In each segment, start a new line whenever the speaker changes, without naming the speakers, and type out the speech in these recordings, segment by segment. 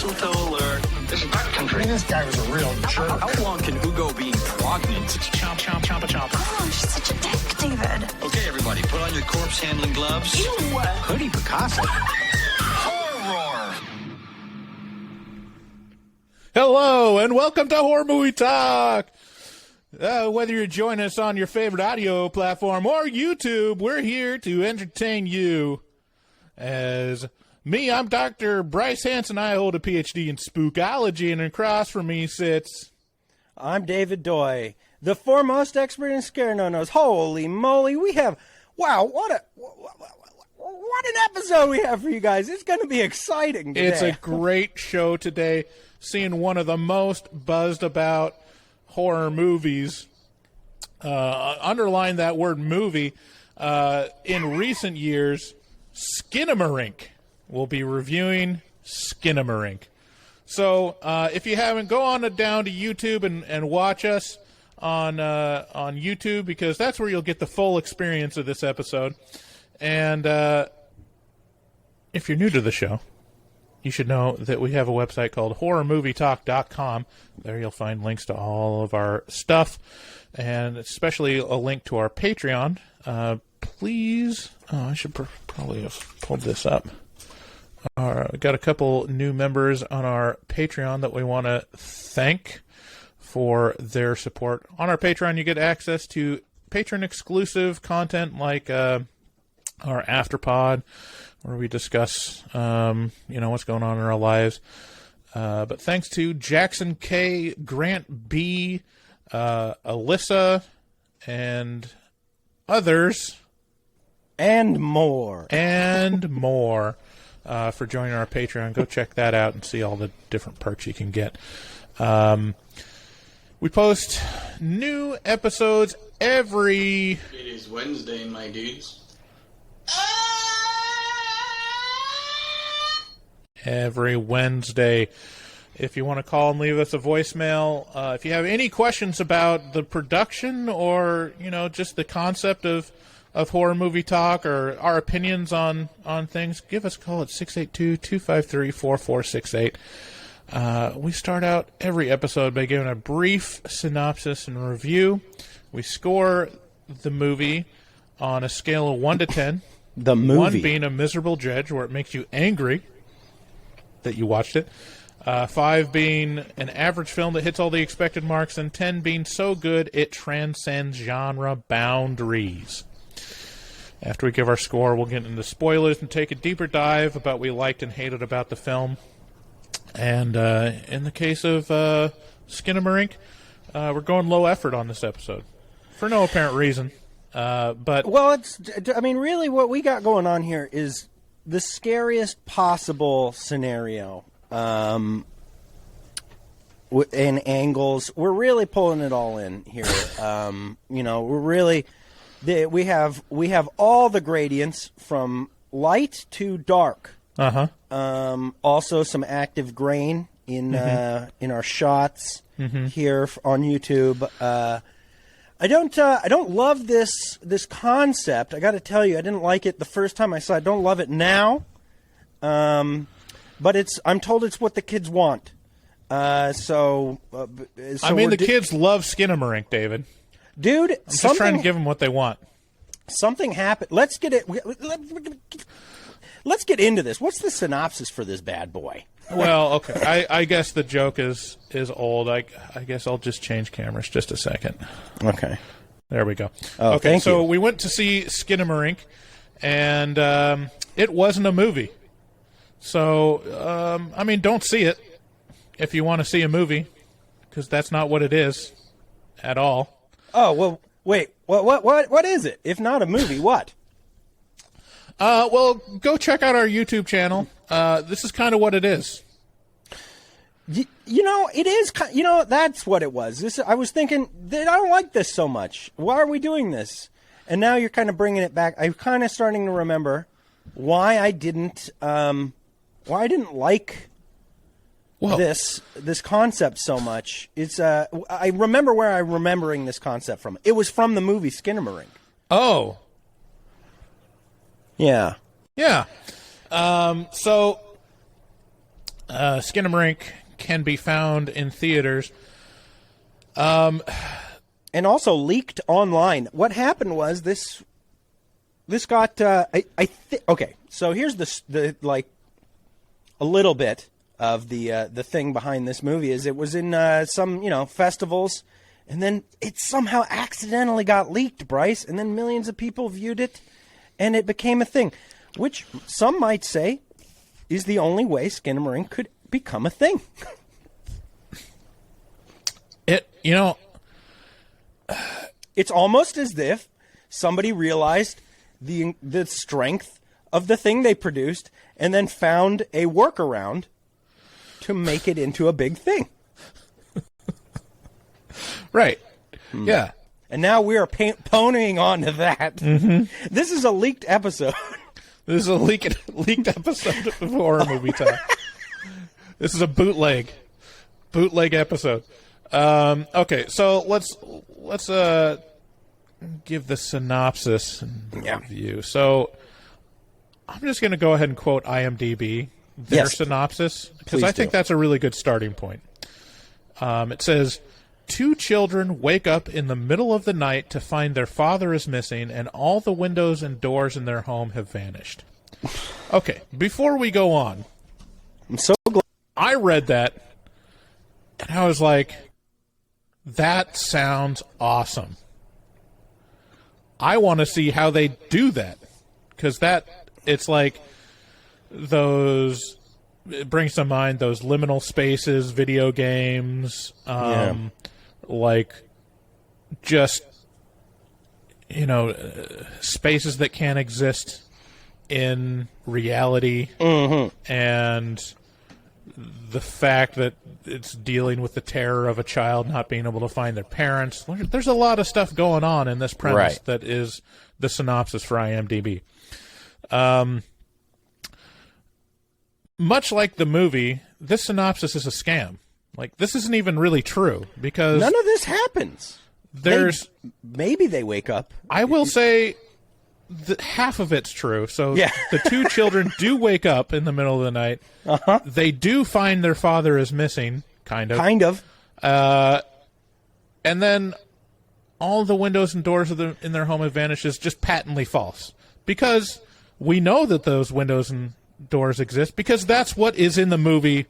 mistletoe alert. This is backcountry.
This guy was a real jerk.
How long can Hugo be pregnant? Chomp, chomp, chomp, chomp.
Oh, you're such a dick, David.
Okay, everybody, put on your corpse handling gloves.
Ew.
Hoodie Picasso.
Horror.
Hello, and welcome to Horror Movie Talk. Whether you're joining us on your favorite audio platform or YouTube, we're here to entertain you. As me, I'm Dr. Bryce Hanson. I hold a PhD in spookology, and across from me sits...
I'm David Doy, the foremost expert in scare no-nos. Holy moly, we have... Wow, what an episode we have for you guys. It's going to be exciting today.
It's a great show today, seeing one of the most buzzed about horror movies. Underline that word movie. In recent years, Skinamarink. We'll be reviewing Skinamarink. So if you haven't, go on down to YouTube and watch us on YouTube, because that's where you'll get the full experience of this episode. And if you're new to the show, you should know that we have a website called horrormovietalk.com. There you'll find links to all of our stuff, and especially a link to our Patreon. Please, I should probably have pulled this up. Got a couple new members on our Patreon that we want to thank for their support. On our Patreon, you get access to patron-exclusive content like our Afterpod, where we discuss, what's going on in our lives. But thanks to Jackson K, Grant B, Alyssa, and others.
And more.
For joining our Patreon. Go check that out and see all the different perks you can get. We post new episodes every...
It is Wednesday, my dudes.
Every Wednesday. If you want to call and leave us a voicemail, if you have any questions about the production or, just the concept of Horror Movie Talk or our opinions on things, give us a call at 682-253-4468. We start out every episode by giving a brief synopsis and review. We score the movie on a scale of 1 to 10.
The movie.
1 being a miserable judge, where it makes you angry that you watched it. 5 being an average film that hits all the expected marks, and 10 being so good it transcends genre boundaries. After we give our score, we'll get into spoilers and take a deeper dive about what we liked and hated about the film. And in the case of Skinamarink, we're going low effort on this episode for no apparent reason. But
really what we got going on here is the scariest possible scenario. In angles, we're really pulling it all in here. We're really... We have all the gradients from light to dark. Also, some active grain in our shots here on YouTube. I don't love this concept. I got to tell you, I didn't like it the first time I saw it. I don't love it now. But I'm told it's what the kids want. The
kids love Skinamarink, David.
Dude,
I'm just trying to give them what they want.
Something happened. Let's get into this. What's the synopsis for this bad boy?
Well, okay. I guess the joke is old. I guess I'll just change cameras just a second.
Okay.
There we go.
Oh,
okay,
thank
so
you.
we went to see Skinamarink, and it wasn't a movie. So, don't see it if you want to see a movie, because that's not what it is at all.
Oh, well, wait. What is it? If not a movie, what?
Well, go check out our YouTube channel. This is kind of what it is.
It is. That's what it was. I was thinking that I don't like this so much. Why are we doing this? And now you're kind of bringing it back. I'm kind of starting to remember why I didn't like this concept so much. It's I remember where I'm remembering this concept from. It was from the movie Skinamarink.
Oh.
Yeah.
Yeah. So Skinamarink can be found in theaters.
And also leaked online. What happened was this got okay. So here's the a little bit of the thing behind this movie is it was in some festivals, and then it somehow accidentally got leaked, Bryce, and then millions of people viewed it, and it became a thing, which some might say is the only way Skinamarink could become a thing. It's almost as if somebody realized the strength of the thing they produced and then found a workaround to make it into a big thing.
Right. Yeah.
And now we are ponying on to that.
Mm-hmm.
This is a leaked episode.
This is a leaked episode of Horror Movie Talk. This is a bootleg episode. Okay, so let's give the synopsis and review. So I'm just going to go ahead and quote IMDb, their synopsis, because I think that's a really good starting point. It says, 2 children wake up in the middle of the night to find their father is missing and all the windows and doors in their home have vanished. Okay, before we go on,
I'm so glad
I read that and I was like, that sounds awesome. I want to see how they do that, because it's like those. It brings to mind those liminal spaces, video games, like just spaces that can't exist in reality, and the fact that it's dealing with the terror of a child not being able to find their parents. There's a lot of stuff going on in this premise that is the synopsis for IMDb. Much like the movie, this synopsis is a scam. Like, this isn't even really true, because
none of this happens. Maybe they wake up.
I will say that half of it's true. So the 2 children do wake up in the middle of the night. They do find their father is missing, kind of. And then all the windows and doors in their home have vanished is just patently false. Because we know that those windows and doors exist, because that's what is in the movie.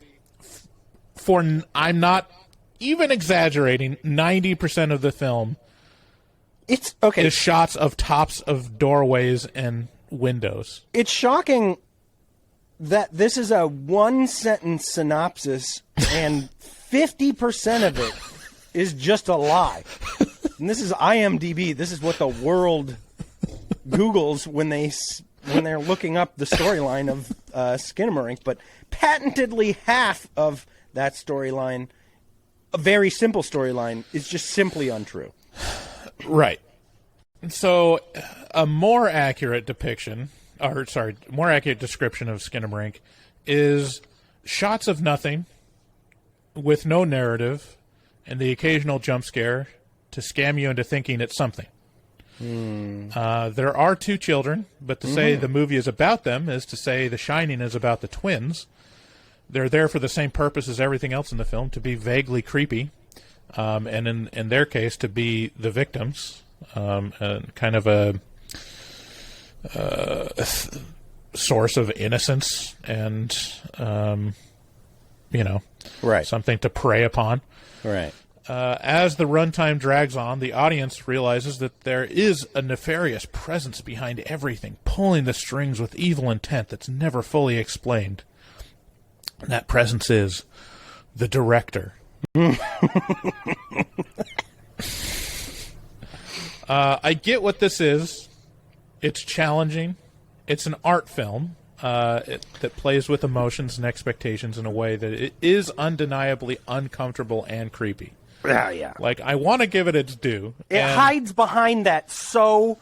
I'm not even exaggerating, 90% of the film is shots of tops of doorways and windows.
It's shocking that this is a 1-sentence synopsis and 50% of it is just a lie. And this is IMDb. This is what the world Googles when they're looking up the storyline of Skinamarink. But patentedly half of that storyline, a very simple storyline, is just simply untrue.
Right. So a more accurate description of Skinamarink is shots of nothing with no narrative and the occasional jump scare to scam you into thinking it's something. There are 2 children, but to say the movie is about them is to say The Shining is about the twins. They're there for the same purpose as everything else in the film, to be vaguely creepy, and in their case, to be the victims, and kind of a source of innocence and, something to prey upon.
Right.
As the runtime drags on, the audience realizes that there is a nefarious presence behind everything, pulling the strings with evil intent that's never fully explained. And that presence is the director. I get what this is. It's challenging. It's an art film that plays with emotions and expectations in a way that it is undeniably uncomfortable and creepy.
Yeah.
Like, I want to give it its due.
It hides behind that, so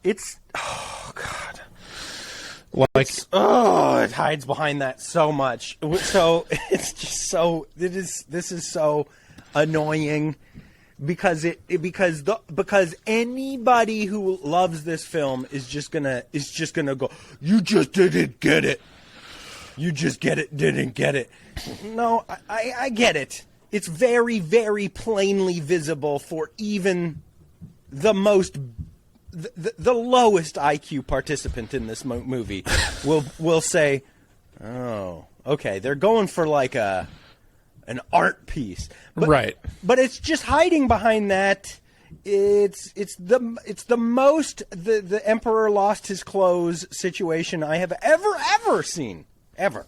it's... Oh, God. It hides behind that so much. So it's just so... This is so annoying because anybody who loves this film is just gonna go, you just didn't get it. you just didn't get it. No, I get it. It's very, very plainly visible for even the lowest IQ participant in this movie will say, oh, okay, they're going for like an art piece.
Right.
But it's just hiding behind that. It's the most the Emperor lost his clothes situation I have ever seen. Ever.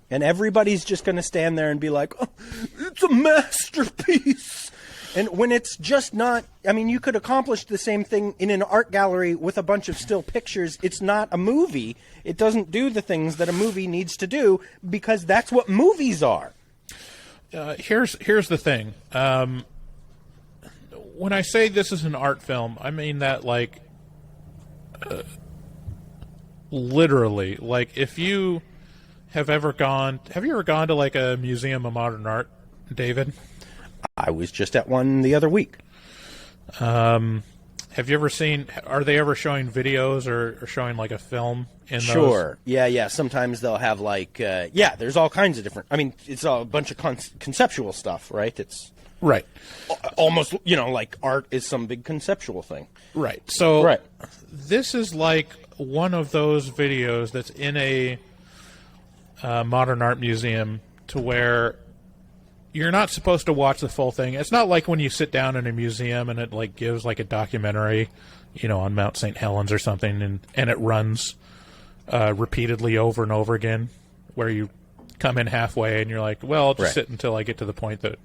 And everybody's just going to stand there and be like, oh, it's a masterpiece. And when it's just not, I mean, you could accomplish the same thing in an art gallery with a bunch of still pictures. It's not a movie. It doesn't do the things that a movie needs to do because that's what movies are.
Here's the thing. When I say this is an art film, I mean that like literally. Like if you have you ever gone to like a museum of modern art, David?
I was just at one the other week.
Have you ever seen? Are they ever showing videos or showing like a film in those?
Sure. Yeah. Sometimes they'll have like there's all kinds of different. I mean, it's a bunch of conceptual stuff, right? It's
right.
Almost, like art is some big conceptual thing.
Right. So
right.
This is like one of those videos that's in a modern art museum to where you're not supposed to watch the full thing. It's not like when you sit down in a museum and it like gives like a documentary, on Mount St. Helens or something, and it runs repeatedly over and over again, where you come in halfway and you're like, well, I'll just sit until I get to the point that.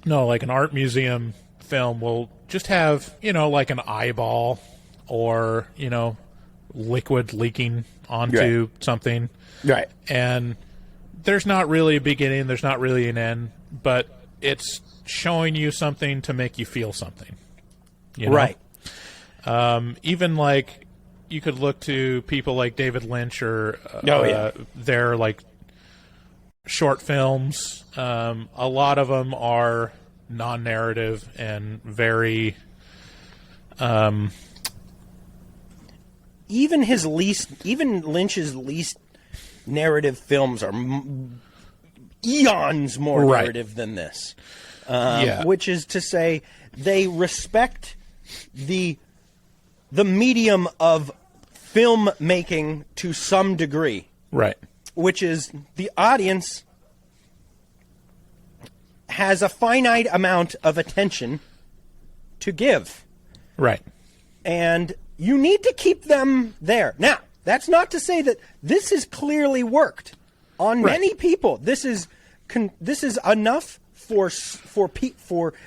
No, like an art museum film will just have, like an eyeball or, liquid leaking onto something. Right. And there's not really a beginning, there's not really an end, but it's showing you something to make you feel something. Right. Even like you could look to people like David Lynch or their like short films. A lot of them are non-narrative and very even Lynch's least narrative films are eons more narrative than this. Which is to say, they respect the medium of filmmaking to some degree. Right. Which is the audience has a finite amount of attention to give. Right. And you need to keep them there. Now, that's not to say that this has clearly worked on many people. This is enough for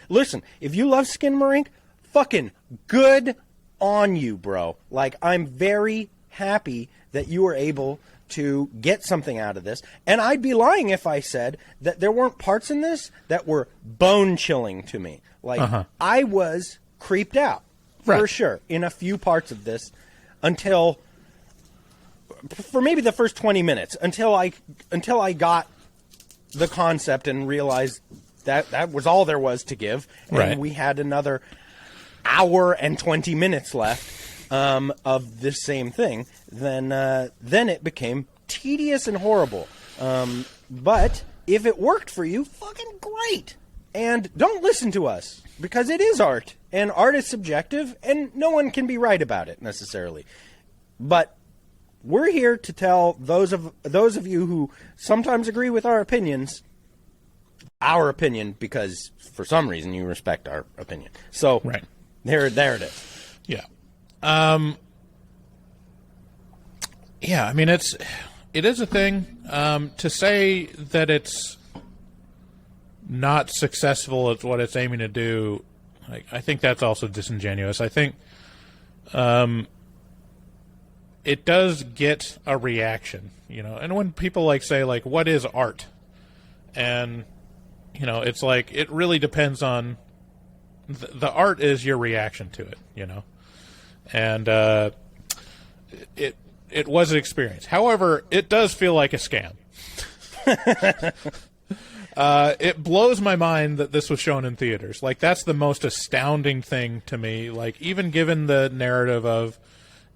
listen, if you love Skinamarink, fucking good on you, bro. Like, I'm very happy that you were able to get something out of this. And I'd be lying if I said that there weren't parts in this that were bone-chilling to me. Like, I was creeped out, for sure, in a few parts of this for maybe the first 20 minutes, until I got the concept and realized that was all there was to give. And we had another hour and 20 minutes left of this same thing, then it became tedious and horrible. But if it worked for you, fucking great. And don't listen to us, because it is art, and art is subjective, and no one can be right about it necessarily. But we're here to tell those of you who sometimes agree with our opinions, our opinion, because for some reason you respect our opinion. So there it is. Yeah. I mean, it is a thing. To say that it's not successful at what it's aiming to do, I think that's also disingenuous. I think it does get a reaction, and when people say what is art? And it's like, it really depends on the art is your reaction to it, and it was an experience. However, it does feel like a scam. It blows my mind that this was shown in theaters. That's the most astounding thing to me. Even given the narrative of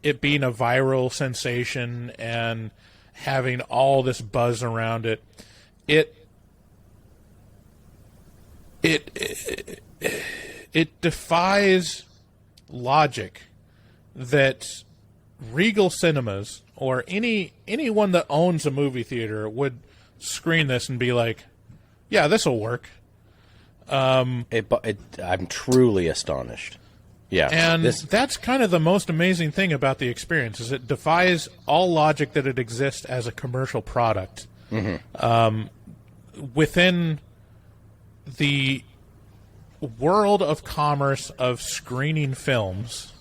it being a viral sensation and having all this buzz around it, it defies logic that Regal Cinemas or anyone that owns a movie theater would screen this and be like, yeah, this will work.
I'm truly astonished. Yeah.
And that's kind of the most amazing thing about the experience is it defies all logic that it exists as a commercial product. Within the world of commerce of screening films,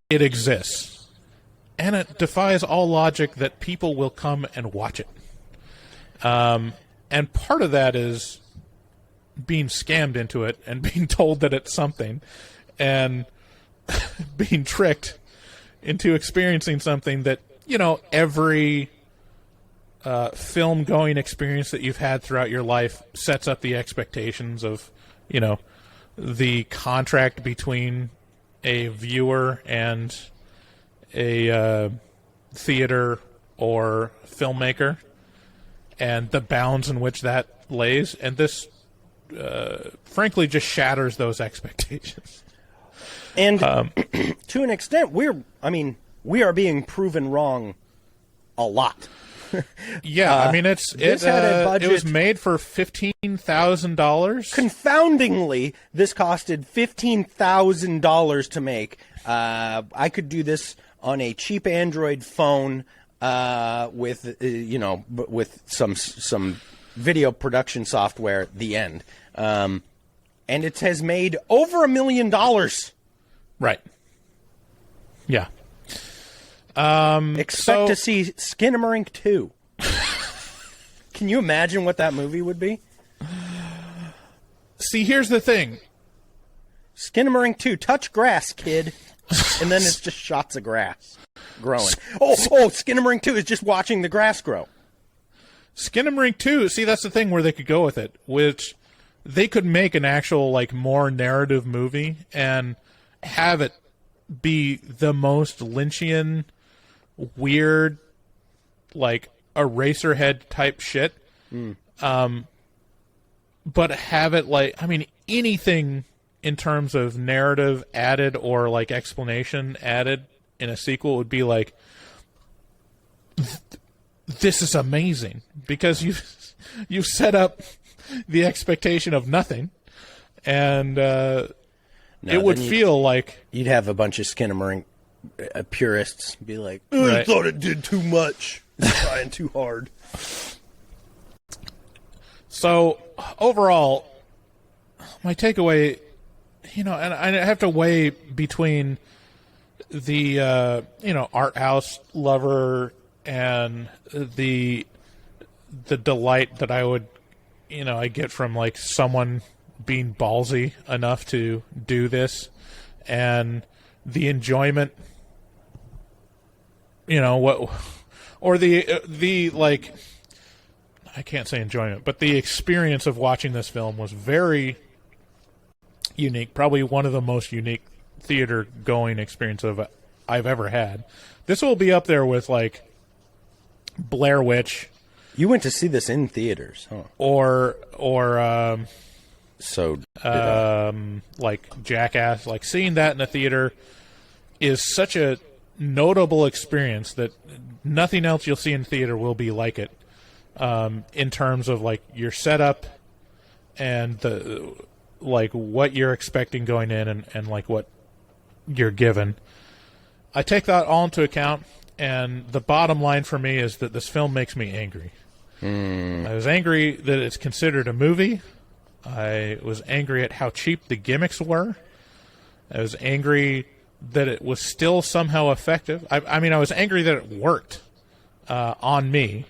it exists. And it defies all logic that people will come and watch it. And part of that is being scammed into it and being told that it's something and being tricked into experiencing something that, every film-going experience that you've had throughout your life sets up the expectations of, the contract between a viewer and a theater or filmmaker and the bounds in which that lays. And this, frankly, just shatters those expectations.
And to an extent, we are being proven wrong a lot.
Yeah,
this had a budget.
It was made for $15,000.
Confoundingly, this costed $15,000 to make. I could do this on a cheap Android phone with some video production software. The end, and it has made over $1 million.
Right. Yeah.
Expect to see Skinamarink 2. Can you imagine what that movie would be?
See, here's the thing.
Skinamarink 2, touch grass, kid. And then it's just shots of grass growing. Oh, Skinamarink 2 is just watching the grass grow.
Skinamarink 2, see, that's the thing where they could go with it, which they could make an actual, more narrative movie and have it be the most Lynchian, weird, Eraserhead type shit. But have it anything in terms of narrative added or explanation added in a sequel would be this is amazing because you've set up the expectation of nothing, and it would feel like
you'd have a bunch of Skinamarink purists be like,
Right.
I thought it did too much. It's trying too hard.
So overall, my takeaway, and I have to weigh between the art house lover and the delight that I would I get from someone being ballsy enough to do this, and the enjoyment, or the I can't say enjoyment, but the experience of watching this film was very unique. Probably one of the most unique theater going experiences I've ever had. This will be up there with Blair Witch.
You went to see this in theaters, huh?
Or Jackass. Seeing that in a theater is such a notable experience that nothing else you'll see in theater will be like it. In terms of your setup and the what you're expecting going in and what you're given. I take that all into account, and the bottom line for me is that this film makes me angry. I was angry that it's considered a movie. I was angry at how cheap the gimmicks were. I was angry that it was still somehow effective. I was angry that it worked on me.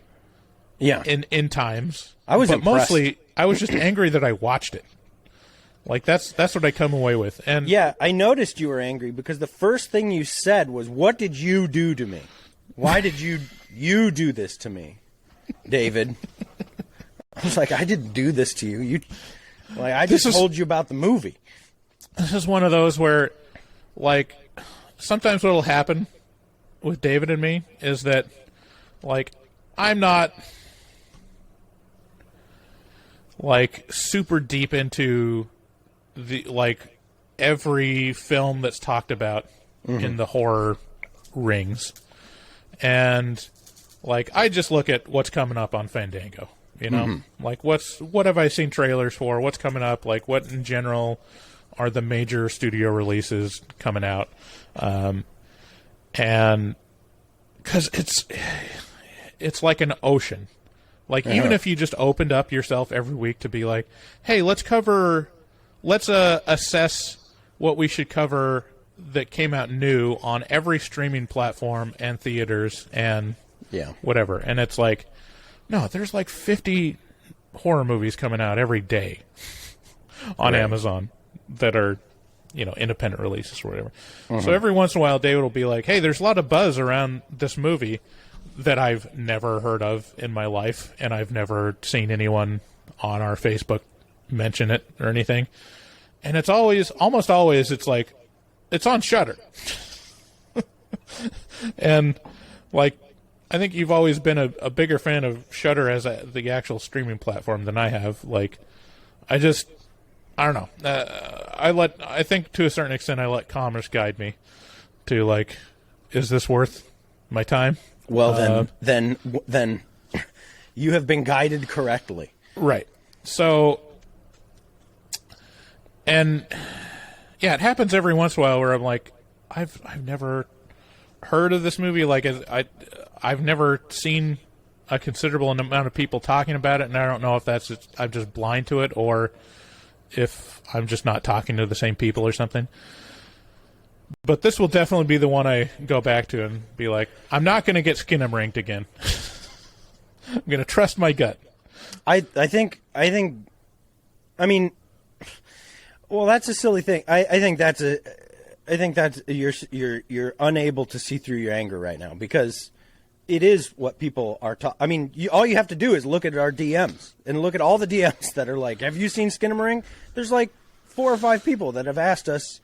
Yeah.
In times.
I was impressed.
Mostly I was just angry that I watched it. That's what I come away with. And
yeah, I noticed you were angry because the first thing you said was, "What did you do to me? Why did you do this to me, David?" I was like, "I didn't do this to you. I just told you about the movie."
This is one of those where sometimes what'll happen with David and me is that, like, I'm not, like, super deep into the, like, every film that's talked about in the horror rings. And, like, I just look at what's coming up on Fandango, you know? Like, what have I seen trailers for? What's coming up? Like, what in general are the major studio releases coming out? And because it's like an ocean. Like, even if you just opened up yourself every week to be like, hey, let's assess what we should cover that came out new on every streaming platform and theaters and whatever. And it's like, no, there's like 50 horror movies coming out every day on Amazon that are, you know, independent releases or whatever. So every once in a while, David will be like, hey, there's a lot of buzz around this movie that I've never heard of in my life, and I've never seen anyone on our Facebook mention it or anything. And it's almost always, it's like, it's on Shudder. And, like, I think you've always been a bigger fan of Shudder as the actual streaming platform than I have. Like, I don't know. I think to a certain extent I let commerce guide me to, like, is this worth my time?
Well, then you have been guided correctly.
Right. So, and yeah, it happens every once in a while where I'm like, I've never heard of this movie. Like, I've never seen a considerable amount of people talking about it, and I don't know if I'm just blind to it or if I'm just not talking to the same people or something. But this will definitely be the one I go back to and be like, I'm not going to get Skinamarink again. I'm going to trust my gut.
I mean, well, that's a silly thing. I think that's you're unable to see through your anger right now, because it is what people are I mean, all you have to do is look at our DMs and look at all the DMs that are like, have you seen Skinamarink? There's like 4 or 5 people that have asked us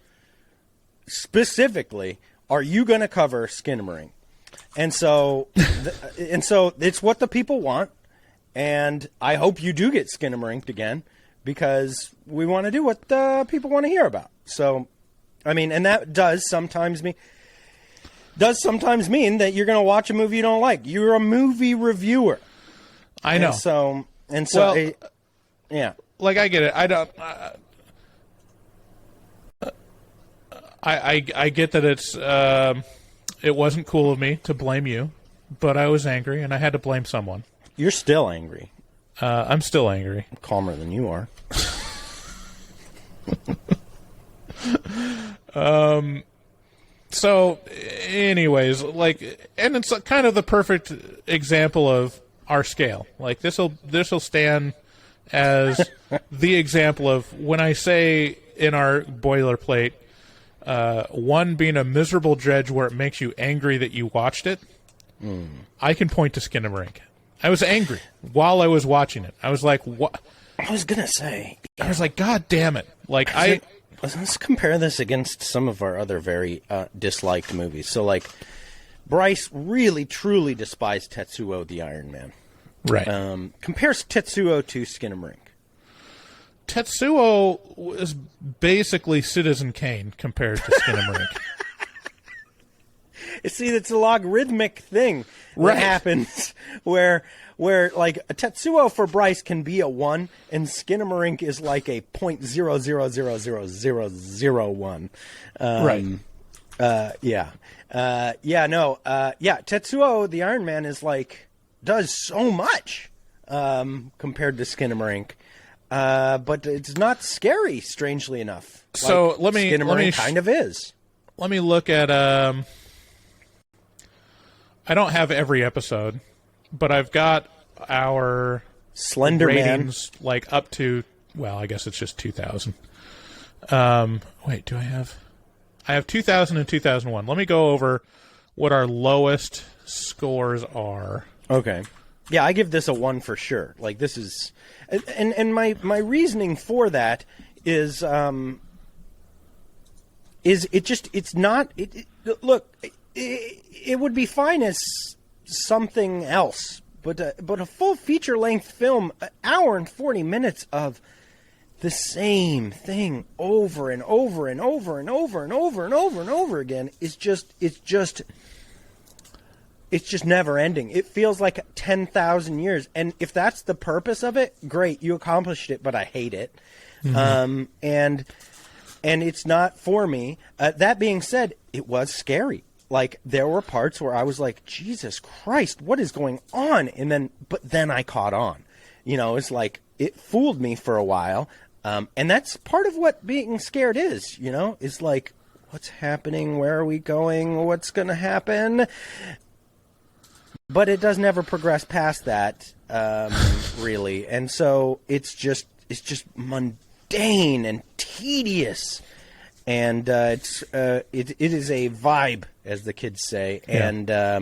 specifically, are you going to cover Skinamarink? And so, it's what the people want, and I hope you do get Skinamarinked again, because we want to do what people want to hear about. So, I mean, and that does sometimes mean that you're going to watch a movie you don't like. You're a movie reviewer.
I know.
Well, yeah.
Like, I get it. I get that it wasn't cool of me to blame you, but I was angry and I had to blame someone.
You're still angry.
I'm still angry.
I'm calmer than you are.
So, anyways, like, and it's kind of the perfect example of our scale. Like, this'll stand as the example of when I say in our boilerplate, 1 being a miserable dredge where it makes you angry that you watched it, I can point to Skinamarink. I was angry while I was watching it. I was like, what?
I was going to say.
I was like, God damn it. Like,
let's compare this against some of our other very disliked movies. So, like, Bryce really, truly despised Tetsuo the Iron Man.
Right.
Compares Tetsuo to Skinamarink.
Tetsuo was basically Citizen Kane compared to Skinamarink.
See, it's a logarithmic thing that happens where like a Tetsuo for Bryce can be a 1 and Skinamarink is like a .0000001.
Right.
Tetsuo the Iron Man is like does so much compared to Skinamarink. But it's not scary, strangely enough.
So
like Skinamarink kind of is.
Let me look at I don't have every episode, but I've got our
Slender
ratings like up to, well, I guess it's just 2000. Wait, do I have 2000 and 2001. Let me go over what our lowest scores are.
Okay. Yeah, I give this a 1 for sure. Like, this is, and my reasoning for that is it's not. Look, it would be fine as something else, but a full feature length film, an hour and 40 minutes of the same thing over and over and over and over and over and over and over again is just never ending. It feels like 10,000 years. And if that's the purpose of it, great, you accomplished it, but I hate it. And it's not for me. That being said, it was scary. Like, there were parts where I was like, Jesus Christ, what is going on? But then I caught on. It's like, it fooled me for a while. And that's part of what being scared is, is like, what's happening? Where are we going? What's going to happen? But it does never progress past that, really. And so it's just mundane and tedious. And it is a vibe, as the kids say. Yeah.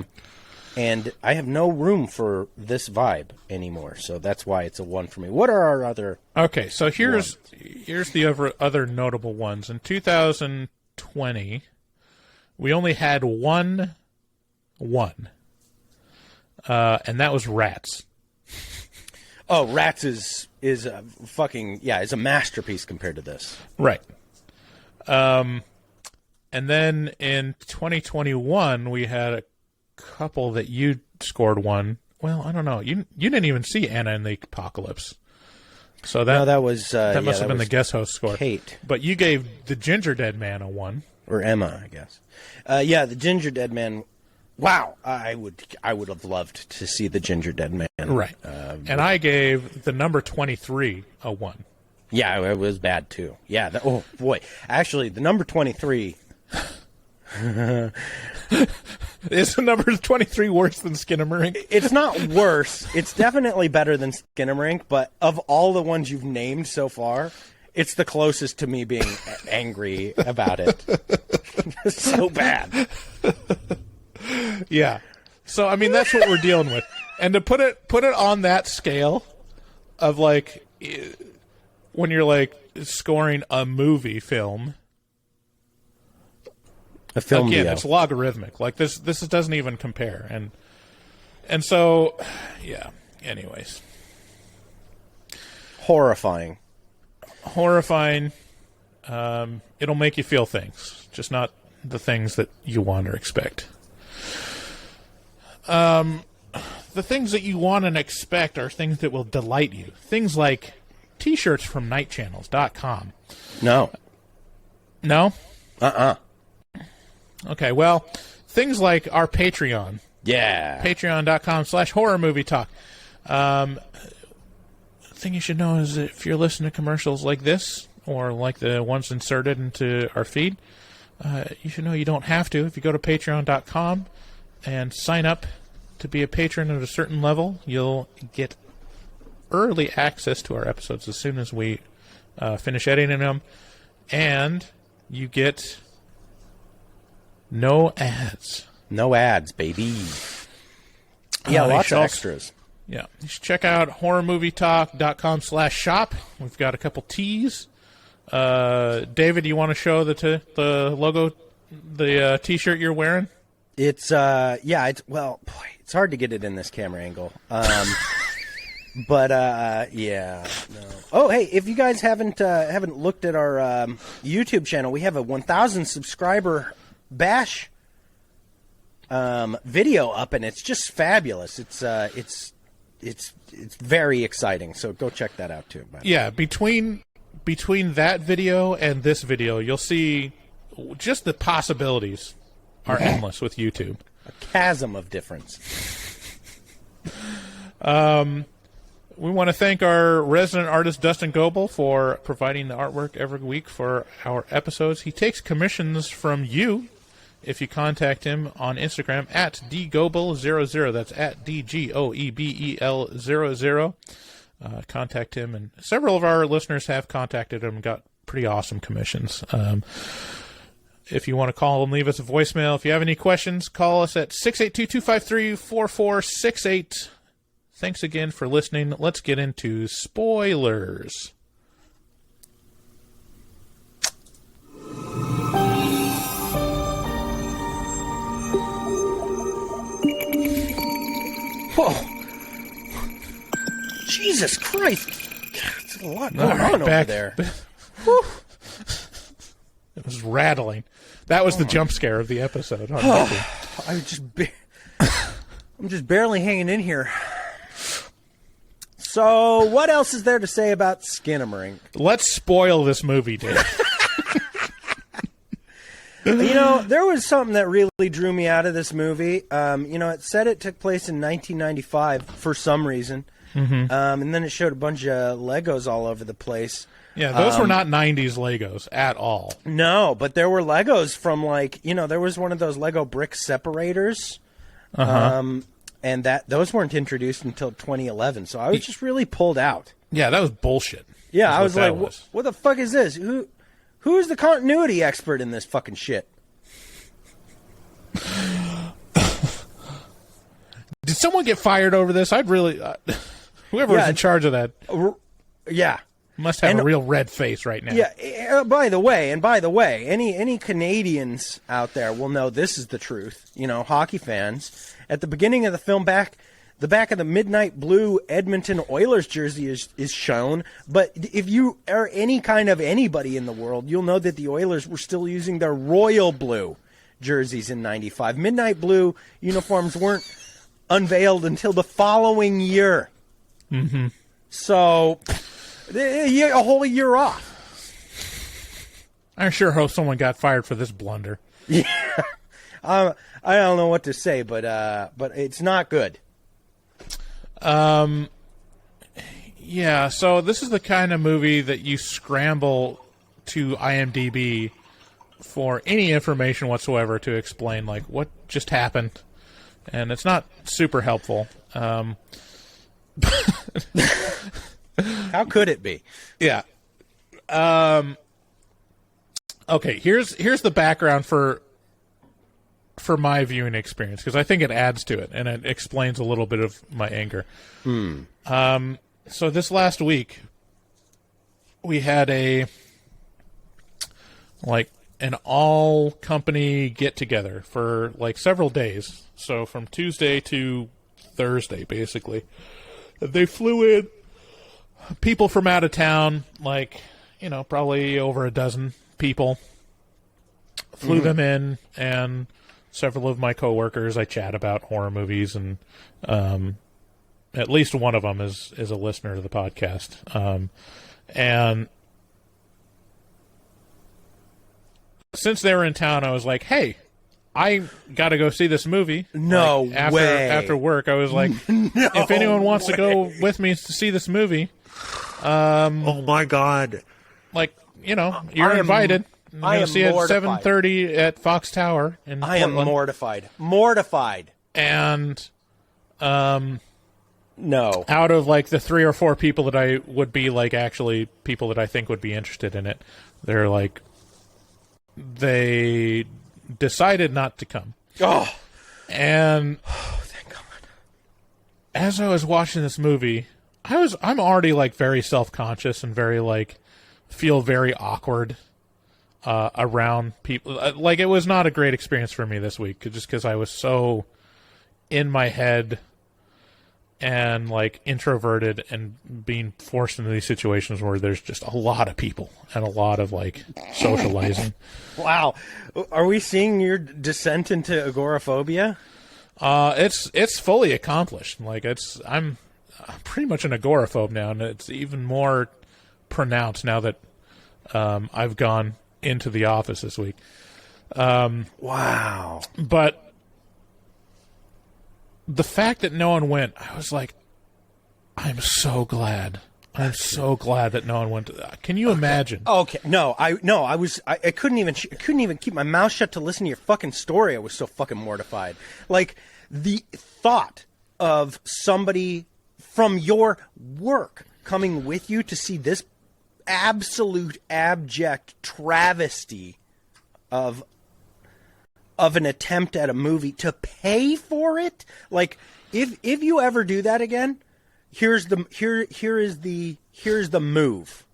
And I have no room for this vibe anymore. So that's why it's a 1 for me. What are our other
Okay, so here's the other notable ones. In 2020, we only had one. And that was Rats.
Oh, Rats is a fucking is a masterpiece compared to this.
Right. And then in 2021 we had a couple that you scored 1. Well, I don't know. You didn't even see Anna and the Apocalypse. So that
was
that must have been the guest host score.
Kate.
But you gave the Ginger Dead Man a 1.
Or Emma, I guess. The Ginger Dead Man. Wow, I would have loved to see the Ginger Dead Man.
Right. And I gave the number 23 a 1.
Yeah, it was bad too. Yeah. Oh boy, actually, the number 23.
Is the number 23 worse than Skinamarink?
It's not worse. It's definitely better than Skinamarink, but of all the ones you've named so far, it's the closest to me being angry about it. It's so bad.
Yeah. So I mean that's what we're dealing with. And to put it on that scale of like when you're like scoring a movie film,
a film
again,
deal.
It's logarithmic. Like this doesn't even compare. And so yeah, anyways.
Horrifying.
It'll make you feel things, just not the things that you want or expect. The things that you want and expect are things that will delight you. Things like T-shirts from nightchannels.com.
No?
Okay, well, things like our Patreon.
Yeah.
Patreon.com/horrormovietalk. Thing you should know is that if you're listening to commercials like this, or like the ones inserted into our feed, you should know you don't have to. If you go to patreon.com and sign up to be a patron at a certain level, you'll get early access to our episodes as soon as we finish editing them, and you get no ads.
No ads, baby. Yeah, lots of extras.
Yeah, you should check out horrormovietalk.com/shop. We've got a couple tees. David, you want to show the logo, the T-shirt you're wearing?
It's it's boy, it's hard to get it in this camera angle. But no. Oh, hey, if you guys haven't looked at our YouTube channel, we have a 1,000 subscriber bash video up, and it's just fabulous. It's very exciting. So go check that out too.
Yeah, between that video and this video, you'll see just the possibilities are endless with YouTube.
A chasm of difference.
We want to thank our resident artist, Dustin Goebel, for providing the artwork every week for our episodes. He takes commissions from you if you contact him on Instagram at dgoebel00. That's at DGOEBEL00. Contact him, and several of our listeners have contacted him and got pretty awesome commissions. If you want to call and leave us a voicemail, if you have any questions, call us at 682-253-4468. Thanks again for listening. Let's get into spoilers.
Whoa. Jesus Christ. There's a lot going
right,
on over
back.
there.
It was rattling. That was the jump scare of the episode. Huh?
I'm just barely hanging in here. So, what else is there to say about Skinamarink?
Let's spoil this movie, Dave.
There was something that really drew me out of this movie. It said it took place in 1995 for some reason. Mm-hmm. And then it showed a bunch of Legos all over the place.
Yeah, those were not 90s Legos at all.
No, but there were Legos from there was one of those Lego brick separators.
Uh-huh.
And those weren't introduced until 2011, so I was just really pulled out.
Yeah, that was bullshit.
Yeah, I was like, what the fuck is this? Who's the continuity expert in this fucking shit?
Did someone get fired over this? I'd really... whoever was in charge of that
yeah.
must have a real red face right now.
Yeah, by the way, any Canadians out there will know this is the truth. Hockey fans... At the beginning of the film, the back of the midnight blue Edmonton Oilers jersey is shown. But if you are any kind of anybody in the world, you'll know that the Oilers were still using their royal blue jerseys in '95. Midnight blue uniforms weren't unveiled until the following year.
Mm-hmm.
So, a whole year off.
I sure hope someone got fired for this blunder.
Yeah. I don't know what to say, but it's not good.
Yeah, so this is the kind of movie that you scramble to IMDb for any information whatsoever to explain, what just happened. And it's not super helpful.
How could it be?
Yeah. Okay, here's the background for my viewing experience, because I think it adds to it, and it explains a little bit of my anger. So this last week, we had an all-company get-together for, several days. So from Tuesday to Thursday, basically. They flew in people from out of town, probably over a dozen people. Flew them in, and... several of my coworkers, I chat about horror movies, and at least one of them is a listener to the podcast. And since they were in town, I was like, "Hey, I got to go see this movie."
No way.
After work, I was like, "If anyone wants to go with me to see this movie,
oh my god,
you're invited."
I am
see it at
mortified.
7:30 at Fox Tower in
I am
Portland.
Mortified.
And
no.
Out of the 3 or 4 people that I would be actually people that I think would be interested in it, they decided not to come.
Oh.
And
thank God.
As I was watching this movie, I'm already very self-conscious and very feel very awkward around people. It was not a great experience for me this week, just because I was so in my head and introverted and being forced into these situations where there's just a lot of people and a lot of socializing.
Wow. Are we seeing your descent into agoraphobia?
It's fully accomplished. I'm pretty much an agoraphobe now, and it's even more pronounced now that I've gone into the office this week.
Wow.
But the fact that no one went, I was like, I'm so glad. I'm so glad that no one went to that. Can you imagine?
Okay. I couldn't even keep my mouth shut to listen to your fucking story. I was so fucking mortified. The thought of somebody from your work coming with you to see this absolute abject travesty of an attempt at a movie, to pay for it. If you ever do that again, here is the move.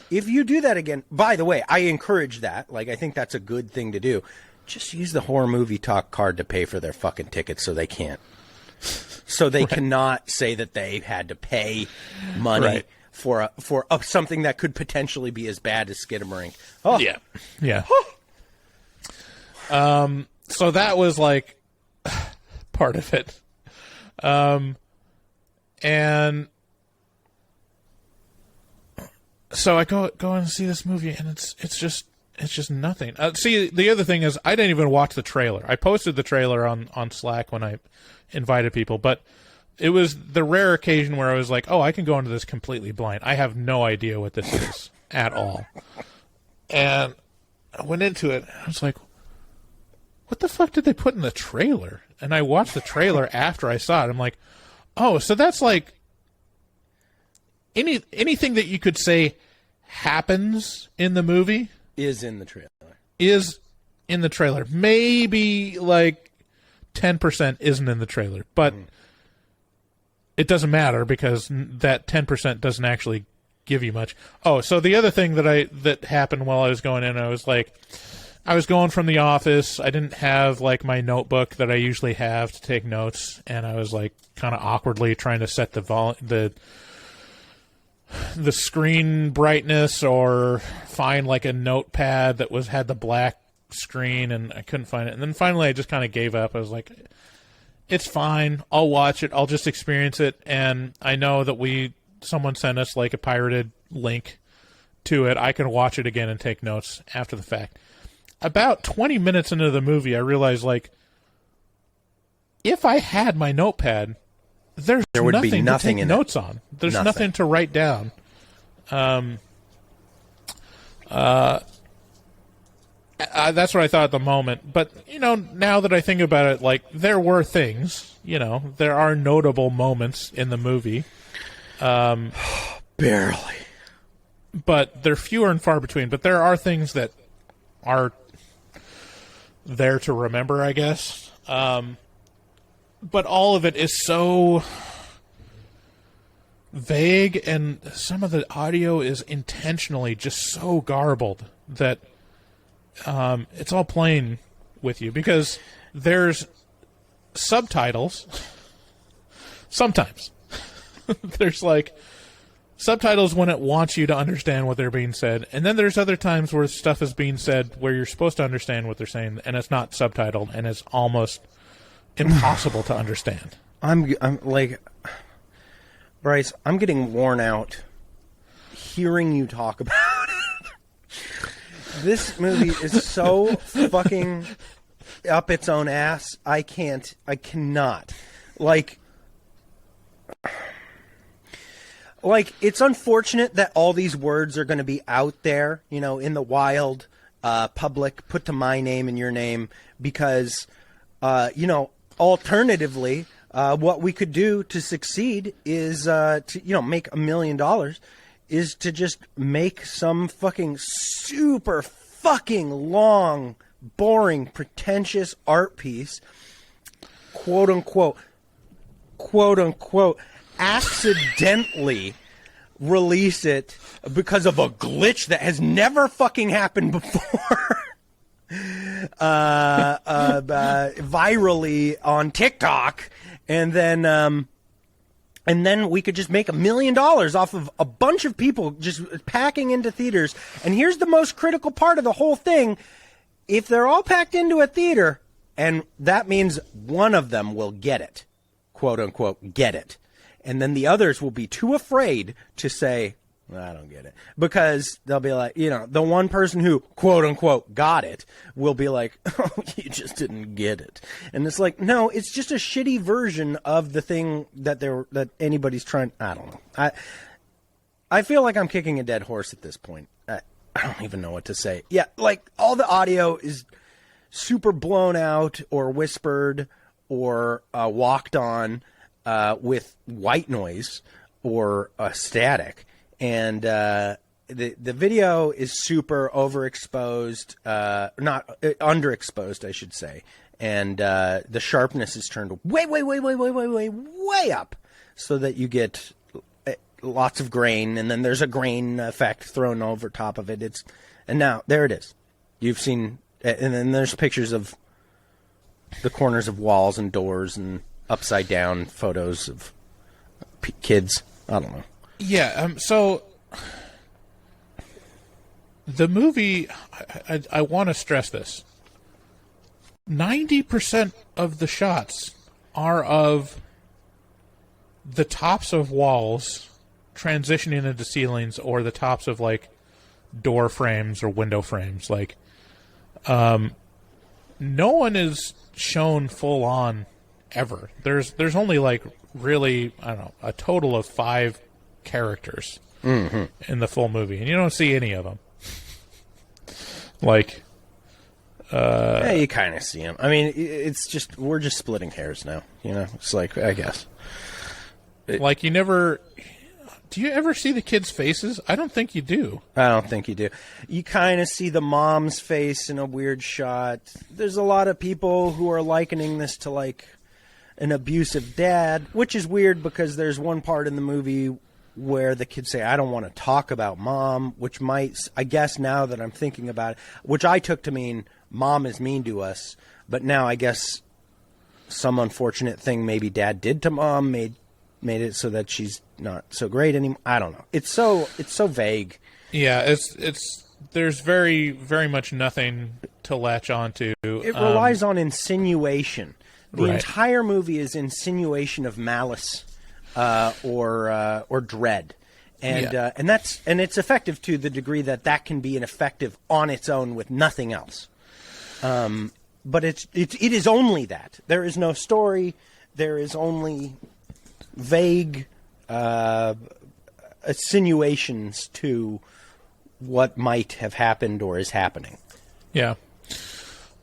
If you do that again, by the way, I encourage that. I think that's a good thing to do. Just use the horror movie talk card to pay for their fucking tickets so they can't. So they cannot say that they had to pay money
Right.
for something that could potentially be as bad as Skinamarink. Oh,
Yeah. So that was like part of it. And so I go and see this movie, and it's just nothing. See, the other thing is I didn't even watch the trailer. I posted the trailer on Slack when I invited people, but it was the rare occasion where I was like, oh, I can go into this completely blind. I have no idea what this is at all. And I went into it, and I was like, what the fuck did they put in the trailer? And I watched the trailer after I saw it. I'm like, oh, so that's like anything that you could say happens in the movie
is in the trailer.
Is in the trailer. Maybe like 10% isn't in the trailer, but it doesn't matter because that 10% doesn't actually give you much. Oh, so the other thing that happened while I was going in, I was going from the office. I didn't have like my notebook that I usually have to take notes, and I was like kind of awkwardly trying to set the screen brightness or find like a notepad that had the black screen, and I couldn't find it. And then finally I just kind of gave up. I was like, it's fine. I'll watch it. I'll just experience it. And I know that someone sent us like a pirated link to it. I can watch it again and take notes after the fact. About 20 minutes into the movie, I realized, like, if I had my notepad, there would
be
nothing
nothing
to take
in
notes on. There's nothing to write down. That's what I thought at the moment. But, now that I think about it, like, there were things, there are notable moments in the movie.
Barely.
But they're fewer and far between. But there are things that are there to remember, I guess. But all of it is so vague, and some of the audio is intentionally just so garbled that it's all playing with you, because there's subtitles. Sometimes. There's like subtitles when it wants you to understand what they're being said, and then there's other times where stuff is being said where you're supposed to understand what they're saying, and it's not subtitled, and it's almost impossible to understand.
I'm like, Bryce, I'm getting worn out hearing you talk about it. This movie is so fucking up its own ass. I cannot. Like, it's unfortunate that all these words are going to be out there, in the wild, public, put to my name and your name, because, alternatively, what we could do to succeed is, to make $1 million, is to just make some fucking super fucking long, boring, pretentious art piece, quote unquote, accidentally release it because of a glitch that has never fucking happened before. Virally on TikTok, and then we could just make $1 million off of a bunch of people just packing into theaters. And here's the most critical part of the whole thing: if they're all packed into a theater, and that means one of them will get it, quote unquote, get it. And then the others will be too afraid to say, I don't get it. Because they'll be like, the one person who, quote unquote, got it will be like, oh, you just didn't get it. And it's like, no, it's just a shitty version of the thing that anybody's trying. I don't know. I feel like I'm kicking a dead horse at this point. I don't even know what to say. Yeah, like all the audio is super blown out or whispered or walked on with white noise or static. And the video is super overexposed, not underexposed, I should say. And the sharpness is turned way up, so that you get lots of grain, and then there's a grain effect thrown over top of it. And now there it is. You've seen, and then there's pictures of the corners of walls and doors, and upside down photos of kids. I don't know.
Yeah. So the movie, I want to stress this. 90% of the shots are of the tops of walls transitioning into ceilings, or the tops of like door frames or window frames. Like, no one is shown full on ever. There's only like really, I don't know, a total of 5 characters in the full movie, and you don't see any of them. Like,
yeah, you kind of see them. I mean, it's just, we're just splitting hairs now. You know, it's like, I guess.
Like, you never... Do you ever see the kids' faces? I don't think you do.
I don't think you do. You kind of see the mom's face in a weird shot. There's a lot of people who are likening this to, like, an abusive dad, which is weird because there's one part in the movie where the kids say, I don't want to talk about mom, which might, I guess now that I'm thinking about it, which I took to mean mom is mean to us, but now I guess some unfortunate thing maybe dad did to mom made it so that she's not so great anymore. I don't know. It's so vague.
Yeah, it's there's very, very much nothing to latch onto.
It relies on insinuation. The
Right.
entire movie is insinuation of malice or dread. And
Yeah.
and it's effective to the degree that can be ineffective on its own with nothing else. But it is only that. There is no story. There is only vague insinuations to what might have happened or is happening.
Yeah.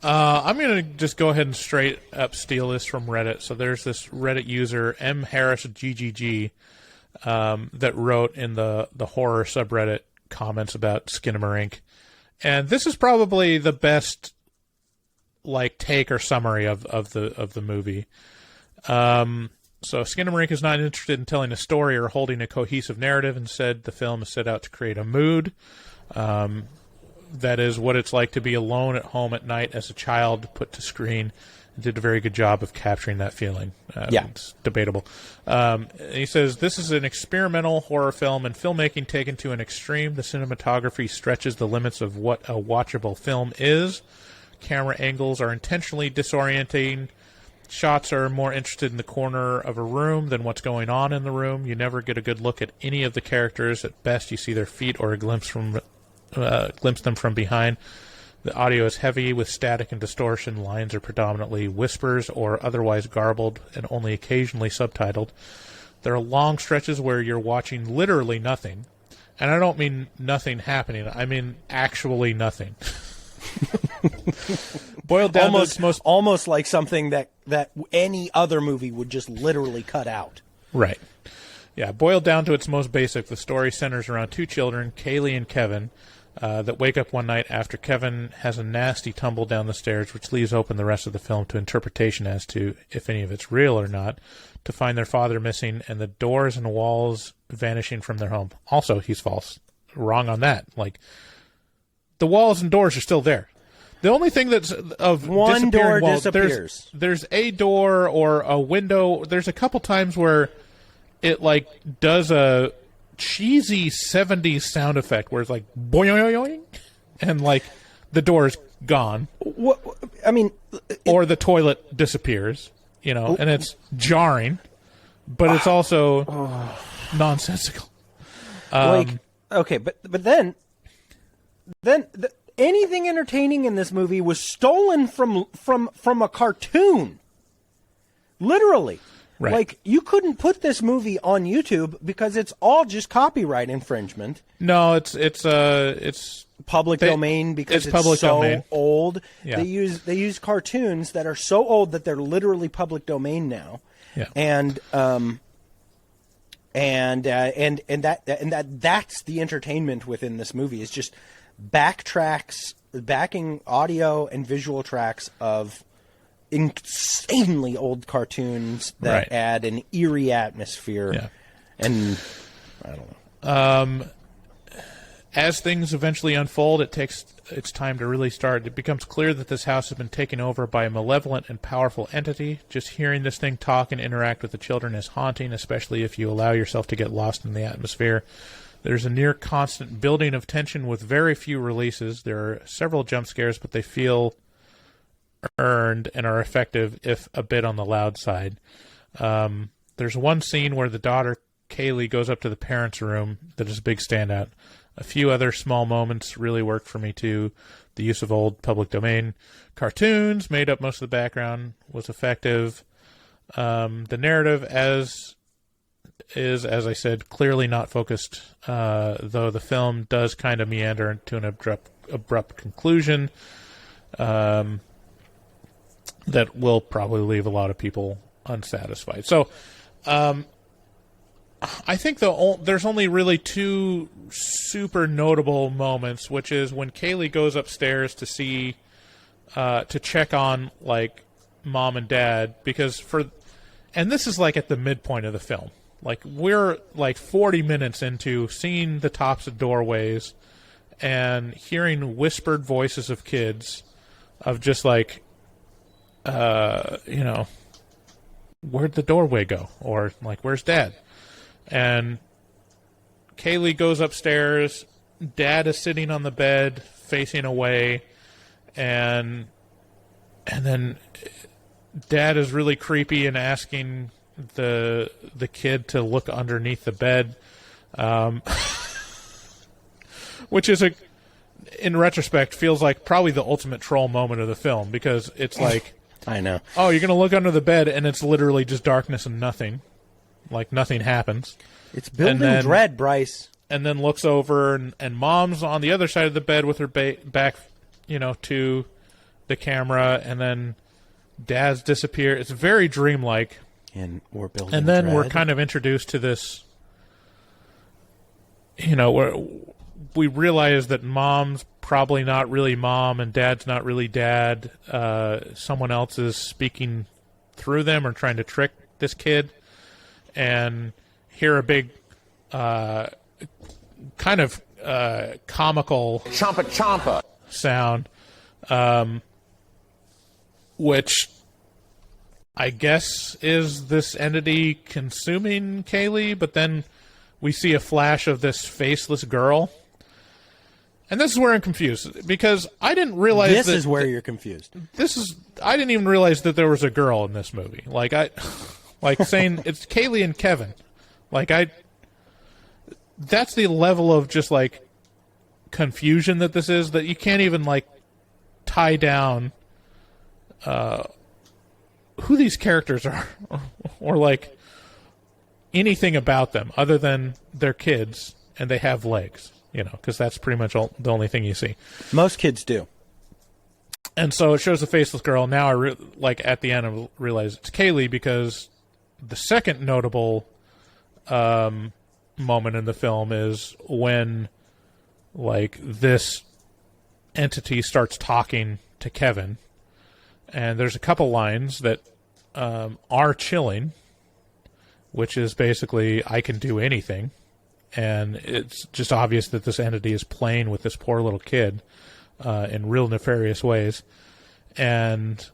I'm going to just go ahead and straight up steal this from Reddit. So there's this Reddit user, mharrisGGG, that wrote in the horror subreddit comments about Skinamarink. And this is probably the best like take or summary of the movie. So Skinamarink is not interested in telling a story or holding a cohesive narrative. Instead, the film is set out to create a mood. That is what it's like to be alone at home at night as a child, put to screen. It did a very good job of capturing that feeling.
Yeah.
It's debatable. He says, this is an experimental horror film, and filmmaking taken to an extreme. The cinematography stretches the limits of what a watchable film is. Camera angles are intentionally disorienting. Shots are more interested in the corner of a room than what's going on in the room. You never get a good look at any of the characters. At best, you see their feet or a glimpse them from behind. The audio is heavy with static and distortion. Lines are predominantly whispers or otherwise garbled and only occasionally subtitled. There are long stretches where you're watching literally nothing. And I don't mean nothing happening. I mean actually nothing. Boiled down to its most...
almost like something that any other movie would just literally cut out.
Right. Yeah, boiled down to its most basic, the story centers around 2 children, Kaylee and Kevin, that wake up one night after Kevin has a nasty tumble down the stairs, which leaves open the rest of the film to interpretation as to if any of it's real or not, to find their father missing and the doors and walls vanishing from their home. Also, he's false. Wrong on that. Like, the walls and doors are still there. The only thing that's of
one door
disappearing
disappears.
There's a door or a window. There's a couple times where it like does a cheesy 70s sound effect where it's like boing, and like the door is gone.
What, I mean,
or the toilet disappears, you know, and it's jarring, but it's also nonsensical.
Okay, but then anything entertaining in this movie was stolen from a cartoon. Literally.
Right.
Like, you couldn't put this movie on YouTube because it's all just copyright infringement.
No, it's
Public domain because it's
public
so
domain.
old.
Yeah.
They use cartoons that are so old that they're literally public domain now.
Yeah.
And that's the entertainment within this movie. Is just backing audio and visual tracks of insanely old cartoons that
Right.
add an eerie atmosphere.
Yeah.
And I don't know.
as things eventually unfold, it takes its time to really start. It becomes clear that this house has been taken over by a malevolent and powerful entity. Just hearing this thing talk and interact with the children is haunting, especially if you allow yourself to get lost in the atmosphere. There's a near constant building of tension with very few releases. There are several jump scares, but they feel earned and are effective, if a bit on the loud side. There's one scene where the daughter, Kaylee, goes up to the parents' room that is a big standout. A few other small moments really worked for me, too. The use of old public domain cartoons made up most of the background, was effective. The narrative as I said, clearly not focused, though the film does kind of meander into an abrupt conclusion that will probably leave a lot of people unsatisfied. So, I think there's only really two super notable moments, which is when Kaylee goes upstairs to see, to check on, like, mom and dad, and this is, like, at the midpoint of the film. Like, we're, like, 40 minutes into seeing the tops of doorways and hearing whispered voices of kids of just, like, where'd the doorway go? Or, like, where's Dad? And Kaylee goes upstairs. Dad is sitting on the bed, facing away, and then Dad is really creepy and asking the kid to look underneath the bed, which is in retrospect feels like probably the ultimate troll moment of the film, because it's like,
I know.
Oh, you're going to look under the bed, and it's literally just darkness and nothing. Like, nothing happens.
It's building dread, Bryce. And
then looks over, and Mom's on the other side of the bed with her back, to the camera, and then Dad's disappear. It's very dreamlike.
And we're building
And then
dread.
we're kind of introduced to this, where we realize that Mom's probably not really Mom, and Dad's not really Dad. Someone else is speaking through them or trying to trick this kid. And hear a big kind of comical
Champa.
sound, which I guess is this entity consuming Kaylee, but then we see a flash of this faceless girl. And this is where I'm confused, because I didn't realize
this is where you're confused.
I didn't even realize that there was a girl in this movie. Like saying it's Kaylee and Kevin. That's the level of just, like, confusion that this is, that you can't even, like, tie down who these characters are or like, anything about them other than they're kids and they have legs, because that's pretty much the only thing you see.
Most kids do.
And so it shows the faceless girl. Now at the end I realize it's Kaylee, because the second notable moment in the film is when, like, this entity starts talking to Kevin, and there's a couple lines that are chilling, which is basically, I can do anything, and it's just obvious that this entity is playing with this poor little kid in real nefarious ways, and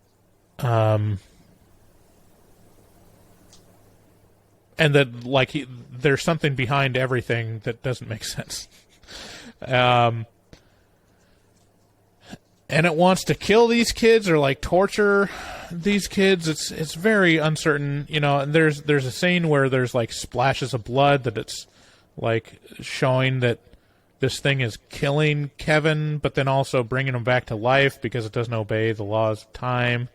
that, like, there's something behind everything that doesn't make sense. And it wants to kill these kids or, like, torture these kids. It's very uncertain, and there's a scene where there's, like, splashes of blood that it's, like, showing that this thing is killing Kevin, but then also bringing him back to life because it doesn't obey the laws of time.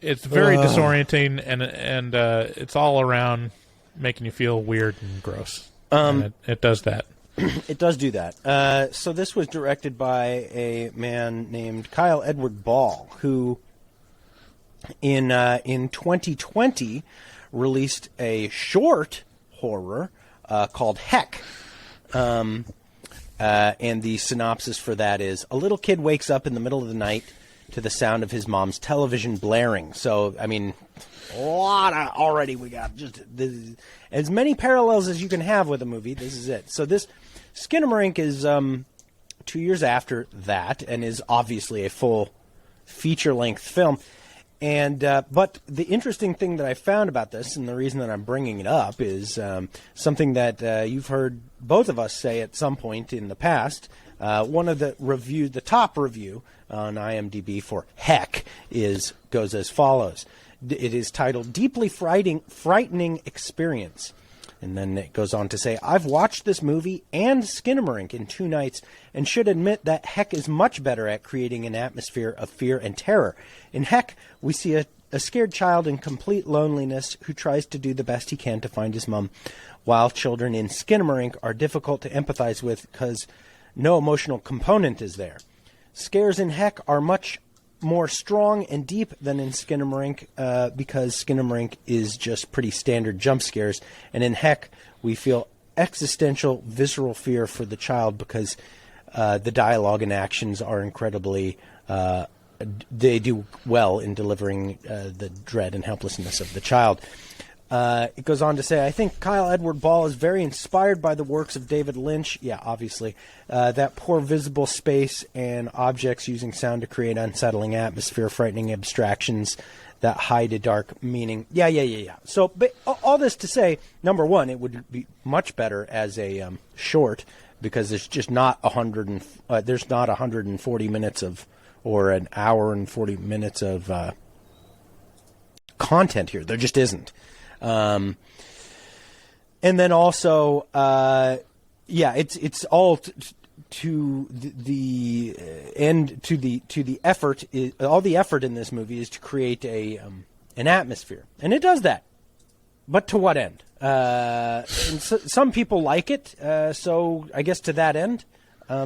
It's very disorienting, and it's all around making you feel weird and gross. And it does that.
It does do that. So this was directed by a man named Kyle Edward Ball, who in 2020 released a short horror called Heck. And the synopsis for that is, a little kid wakes up in the middle of the night to the sound of his mom's television blaring. So, I mean, a lot of already we got just as many parallels as you can have with a movie. This is it. So this Skinamarink is 2 years after that and is obviously a full feature-length film. And but the interesting thing that I found about this, and the reason that I'm bringing it up, is something that you've heard both of us say at some point in the past. One of the top review on IMDb for Heck goes as follows. It is titled "Deeply Frightening Experience." And then it goes on to say, I've watched this movie and Skinamarink in 2 nights and should admit that Heck is much better at creating an atmosphere of fear and terror. In Heck, we see a scared child in complete loneliness who tries to do the best he can to find his mom, while children in Skinamarink are difficult to empathize with because no emotional component is there. Scares in Heck are much more strong and deep than in Skinamarink because Skinamarink is just pretty standard jump scares. And in Heck, we feel existential, visceral fear for the child because the dialogue and actions are incredibly... they do well in delivering the dread and helplessness of the child. It goes on to say, I think Kyle Edward Ball is very inspired by the works of David Lynch. Yeah, obviously. That poor visible space and objects using sound to create unsettling atmosphere, frightening abstractions that hide a dark meaning. Yeah. So, but all this to say, number one, it would be much better as a short because there's just not 140 minutes of, or an hour and 40 minutes of content here. There just isn't. And then also, it's all to the end to the effort. All the effort in this movie is to create an atmosphere, and it does that. But to what end? And some people like it, so I guess to that end.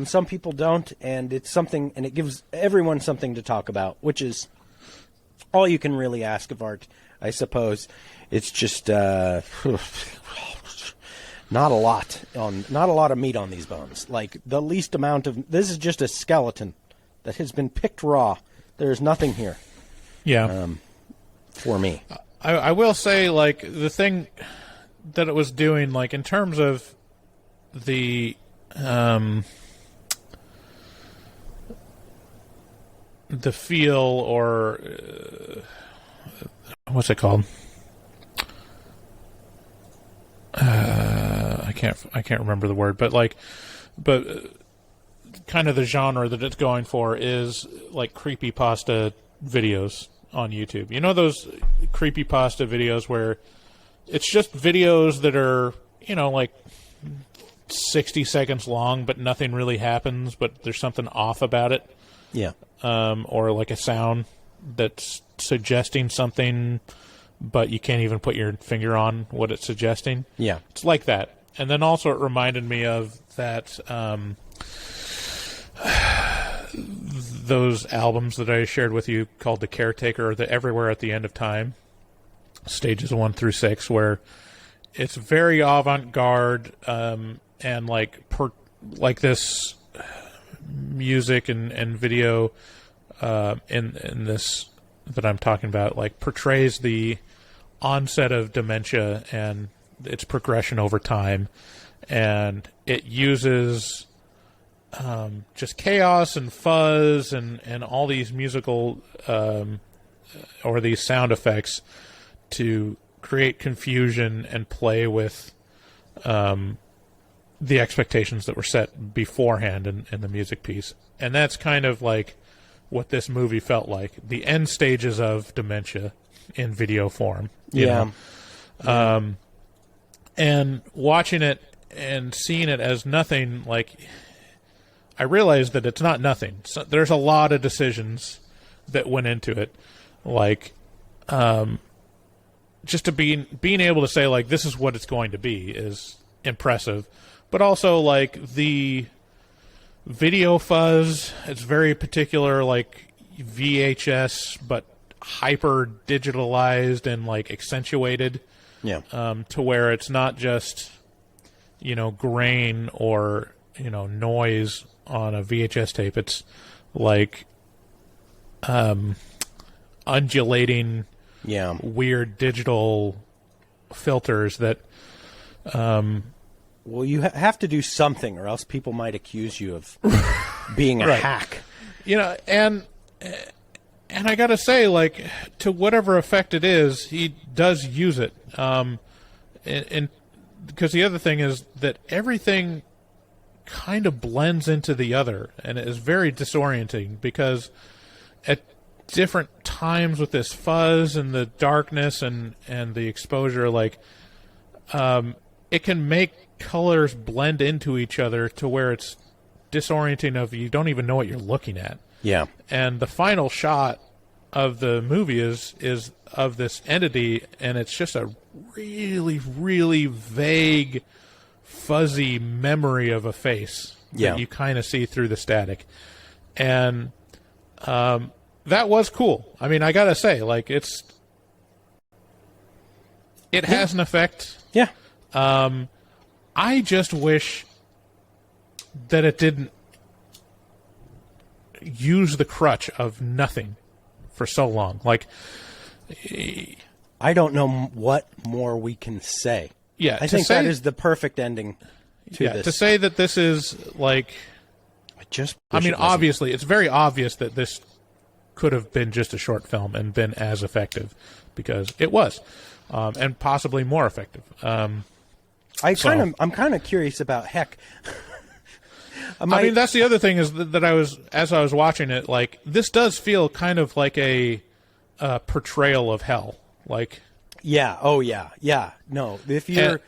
Some people don't, and it's something, and it gives everyone something to talk about, which is all you can really ask of art, I suppose. It's just not a lot of meat on these bones. Like the least amount of this is just a skeleton that has been picked raw. There is nothing here.
Yeah.
For me,
I will say, like, the thing that it was doing, like, in terms of the feel, or what's it called? I can't remember the word, but kind of the genre that it's going for is like creepypasta videos on YouTube. You know those creepypasta videos where it's just videos that are, like 60 seconds long, but nothing really happens, but there's something off about it.
Yeah.
Or like a sound that's suggesting something, but you can't even put your finger on what it's suggesting. Yeah. It's like that. And then also it reminded me of that, those albums that I shared with you called The Caretaker, or The Everywhere at the End of Time, stages 1 through 6, where it's very avant-garde, and like this music and video in this that I'm talking about, like, portrays the onset of dementia and its progression over time, and it uses just chaos and fuzz and all these musical or these sound effects to create confusion and play with the expectations that were set beforehand in the music piece. And that's kind of like what this movie felt like. The end stages of dementia in video form. You know? And watching it and seeing it as nothing, like, I realized that it's not nothing. So there's a lot of decisions that went into it. Like, just to being able to say, like, this is what it's going to be is impressive. But also, like, the video fuzz, it's very particular, like VHS, but hyper digitalized and, like, accentuated. Yeah. To where it's not just, grain or, noise on a VHS tape. It's like undulating,
Yeah.
weird digital filters that.
Well, you have to do something, or else people might accuse you of being a
Right.
hack.
You know, and I gotta say, like, to whatever effect it is, he does use it. And because the other thing is that everything kind of blends into the other, and it is very disorienting because at different times with this fuzz and the darkness and the exposure, like, it can make colors blend into each other to where it's disorienting of you don't even know what you're looking at.
Yeah.
And the final shot of the movie is of this entity, and it's just a really, really vague, fuzzy memory of a face
Yeah.
that you kind of see through the static. And that was cool. I mean, I gotta say, like, it has an effect.
Yeah.
I just wish that it didn't use the crutch of nothing for so long. Like,
I don't know what more we can say.
yeah,
I think that is the perfect ending to
yeah,
this.
to say that this is like, I mean, obviously, it's very obvious that this could have been just a short film and been as effective, because it was, and possibly more effective.
I'm kind of curious about Heck.
I mean, that's the other thing is that as I was watching it, like, this does feel kind of like a portrayal of hell. Like,
yeah, oh yeah, yeah. No, if you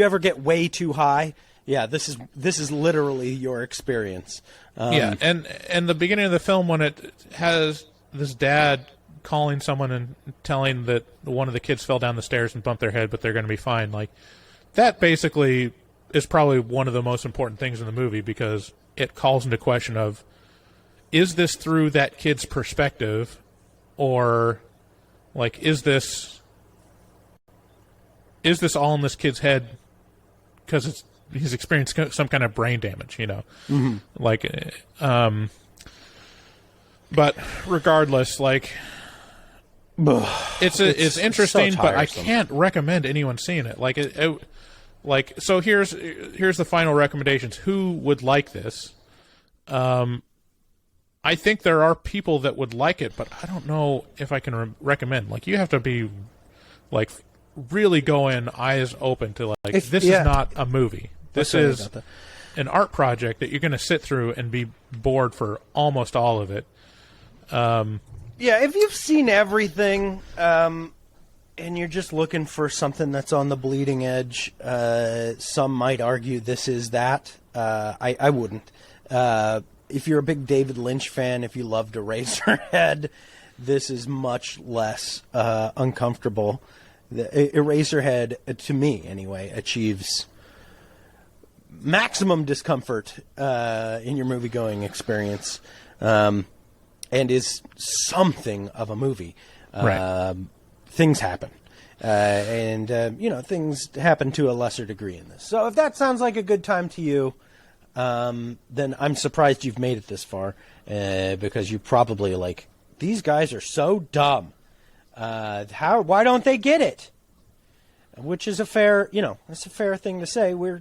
ever get way too high, yeah, this is literally your experience.
yeah, and the beginning of the film when it has this dad calling someone and telling that one of the kids fell down the stairs and bumped their head, but they're going to be fine. Like, that basically is probably one of the most important things in the movie, because it calls into question of, is this through that kid's perspective, or like, is this all in this kid's head because he's experienced some kind of brain damage, you know? Mm-hmm. Like, but regardless, like, it's interesting,
so
but I
tiresome.
can't recommend anyone seeing it. Like, like, so here's the final recommendations. Who would like this? I think there are people that would like it, but I don't know if I can recommend. Like, you have to be, like, really go in eyes open to, like, this is not a movie. This is an art project that you're going to sit through and be bored for almost all of it.
Yeah, if you've seen everything, and you're just looking for something that's on the bleeding edge, some might argue this is that. I wouldn't. If you're a big David Lynch fan, if you loved Eraserhead, this is much less uncomfortable. Eraserhead, to me anyway, achieves maximum discomfort in your movie-going experience, and is something of a movie.
Right.
Things happen. And things happen to a lesser degree in this. So if that sounds like a good time to you, then I'm surprised you've made it this far, because you probably like, these guys are so dumb. Why don't they get it? Which is it's a fair thing to say. We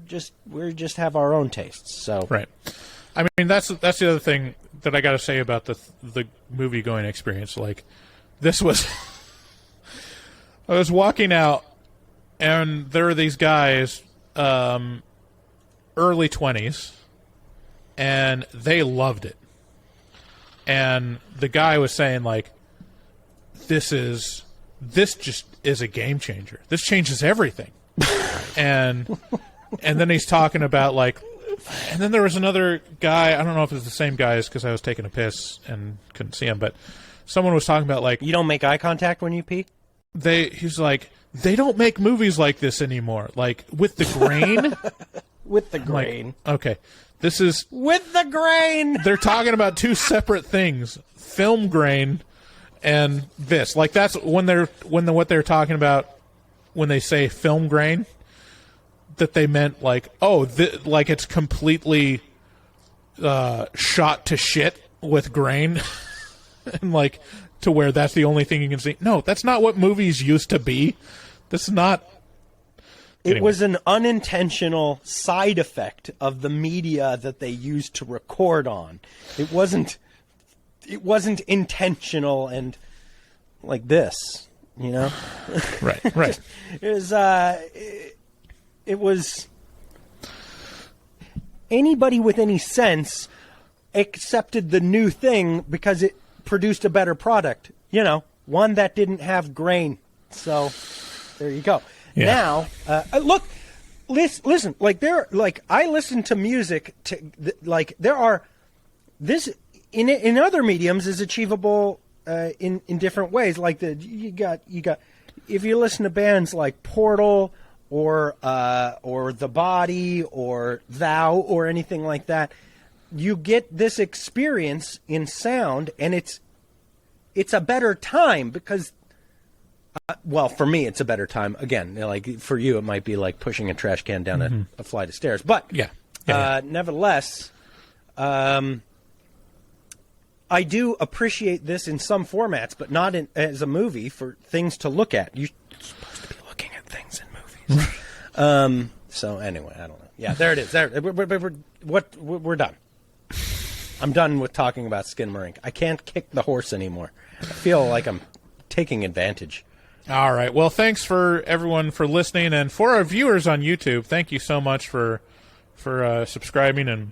just have our own tastes. So
right. I mean, that's the other thing that I got to say about the movie going experience. Like, this was, I was walking out, and there are these guys, early 20s, and they loved it. And the guy was saying, like, this just is a game changer. This changes everything. and then he's talking about, like, and then there was another guy, I don't know if it's the same guy because I was taking a piss and couldn't see him, but someone was talking about, like,
you don't make eye contact when you pee?
He's like, they don't make movies like this anymore. Like, with the grain.
With the
I'm
grain.
like, okay. This is
with the grain.
They're talking about two separate things: film grain and this. Like, that's what they're talking about when they say film grain. That they meant, like, like it's completely shot to shit with grain. and like to where that's the only thing you can see. No, that's not what movies used to be. This is not.
It was an unintentional side effect of the media that they used to record on. It wasn't intentional and like this, you know?
Right.
It was anybody with any sense accepted the new thing because it produced a better product, you know, one that didn't have grain. So there you go.
Yeah.
Now, look, listen. I listen to music. There are this in other mediums is achievable in different ways. Like you got if you listen to bands like Portal or The Body or Thou or anything like that, you get this experience in sound, and it's a better time because. Well, for me, it's a better time. Again, like for you, it might be like pushing a trash can down a flight of stairs. But nevertheless, I do appreciate this in some formats, but not as a movie for things to look at. You're supposed to be looking at things in movies. So anyway, I don't know. Yeah, there it is. There, we're done. I'm done with talking about Skinamarink. I can't kick the horse anymore. I feel like I'm taking advantage.
All right. Well, thanks for everyone for listening, and for our viewers on YouTube, thank you so much for subscribing and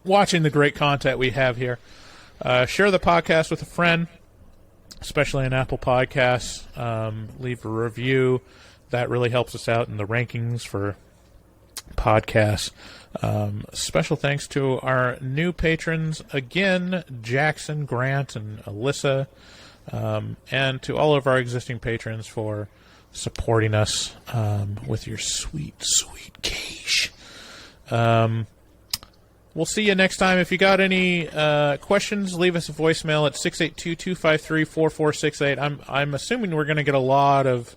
watching the great content we have here. Share the podcast with a friend, especially on Apple Podcasts. Leave a review. That really helps us out in the rankings for podcasts. Special thanks to our new patrons again, Jackson, Grant, and Alyssa. And to all of our existing patrons for supporting us with your sweet, sweet cash. We'll see you next time. If you got any questions, leave us a voicemail at 682-253-4468. I'm assuming we're going to get a lot of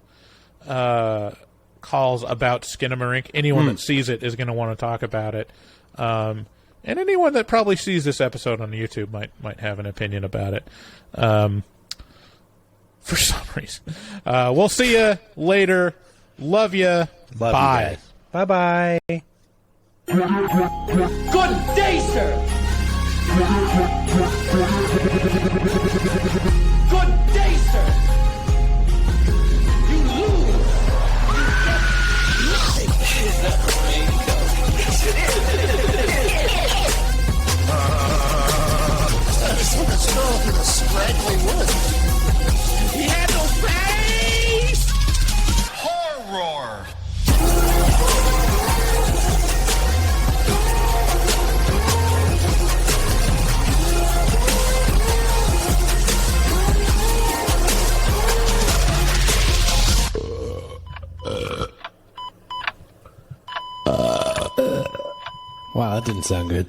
calls about Skinamarink. Anyone that sees it is going to want to talk about it. And anyone that probably sees this episode on YouTube might have an opinion about it. For some reason. We'll see you later. Love you. Bye.
Bye-bye.
Good day, sir. Good day, sir. You lose. Is that the way it goes? Yes, it is. Let's go through the scraggly woods. He had no face!
Horror!
Wow, that didn't sound good.